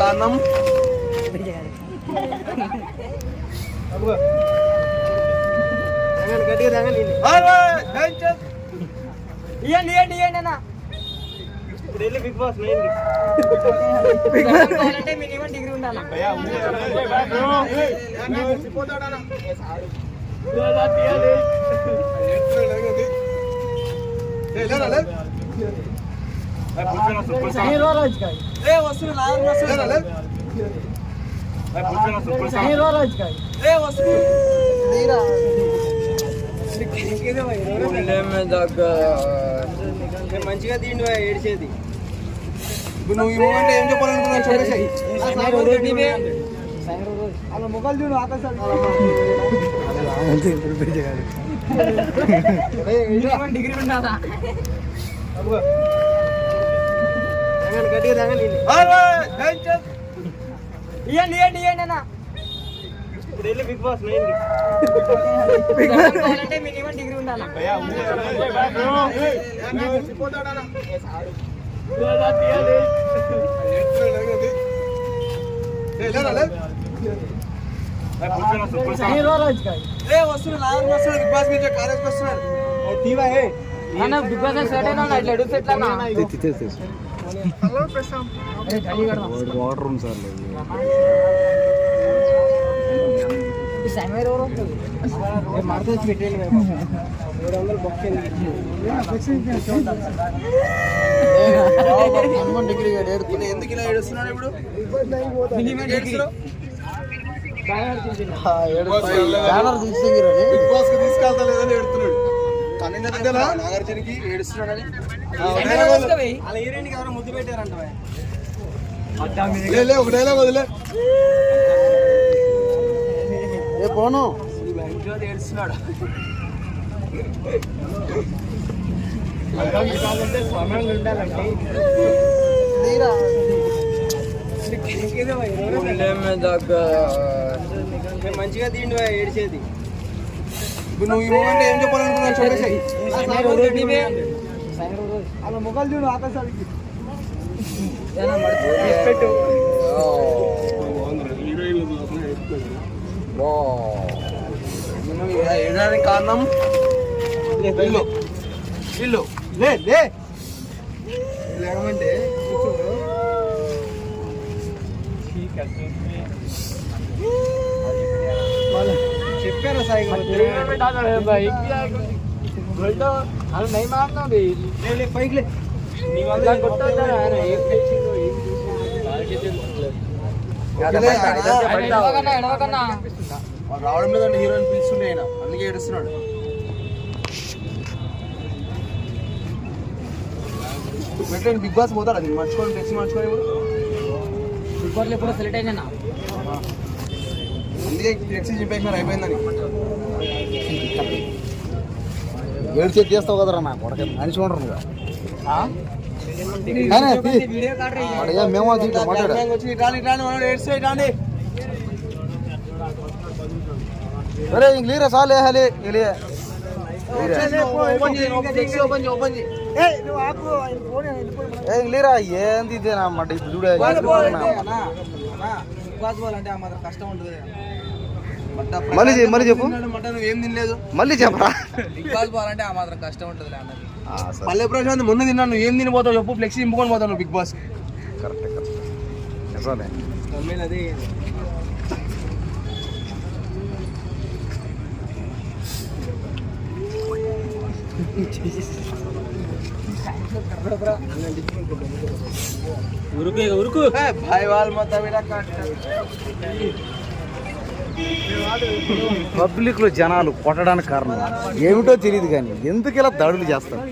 కారణం ఇవ్వండి ఇవ్వండి ఇవ్వండి అన్న. ఇప్పుడు వెళ్ళి బిగ్ బాస్ అంటే మినిమం డిగ్రీ ఉండాలి. మంచిగా తిండి ఏడిచేది. నువ్వు ఈ మూమెంట్ ఏం చెప్పాలనుకున్నావు చెప్పేసి. అలా మొక్కలు చూడు ఆకాశాలు డిగ్రీ ఉండాలా. ఇవ్వండి ఇవ్వండి ఇవ్వండి అన్న. ఇప్పుడు వెళ్ళి బిగ్ బాస్ అంటే మినిమం డిగ్రీ ఉండాలి. బిగ్ బాస్ సెట్ అయినా ఇట్లా అడుగుతా ఎట్లా వాటర్ రూమ్ సార్ మార్కెట్ పెట్టేది డిగ్రీ ఎందుకు ఇలా ఏడుస్తున్నాడు ఇప్పుడు? బిగ్ బాస్ కి తీసుకెళ్తా లేదని ఏడుతున్నాడు. నాగార్జునకి ఏడుస్తున్నాడని అలా హీరోయిన్కి ఎవరో ముద్దు పెట్టారంట. ఒక డైలాగ్ వదిలే పోను ఏడుస్తున్నాడు. మంచిగా తిండి ఏడిచేది. నువ్వు ఈ మూమెంట్ ఏం చెప్పాలనుకున్నావు చెప్పేసి. అలా మొక్కలు చూడు ఆకాశాలకి ఏడానికి కారణం ఇల్లు ఇల్లు లేకమంటే చెప్పారా సాయి పైకి రావడం లేదంటే హీరోయిన్ పిలుస్తుండే ఆయన అందుకే ఏడుస్తున్నాడు. పెట్టండి బిగ్ బాస్ పోతాడు. అది మర్చిపోయి టెక్సీ మర్చిపోయి బిగ్ బాస్ ఎప్పుడు సెలెక్ట్ అయినా అందుకే టెక్సీ చెప్పేసినారు అయిపోయిందని. ఏడు చేతి చేస్తావు కదరా నాకు కొడక మనిషి ఉండరు నువ్వు. మేము అరే ఇంక లీరా సాలే హలే లీరా ఏంది ఇదేనా అన్నమాట ఇప్పుడు చూడే మళ్ళీ చెప్పు ఏం తినలేదు మళ్ళీ చెప్పరా. బిగ్ బాస్ పోవాలంటే ఆ మాత్రం కష్టం ఉంటుంది అన్నది. పల్లె ప్రశాంత్ ముందు తిన్నాను నువ్వు ఏం తినిపోతావు చెప్పు. ఫ్లెక్సీ ఇంపుకొని పోతావు నువ్వు బిగ్ బాస్. కరెక్ట్ నిజమే. అదే ఉరుకు భాయ్ వాళ్ళ మొత్తం పబ్లిక్ లో జనాలు కొట్టడానికి కారణం ఏమిటో తెలియదు కానీ ఎందుకు ఇలా దాడులు చేస్తారు.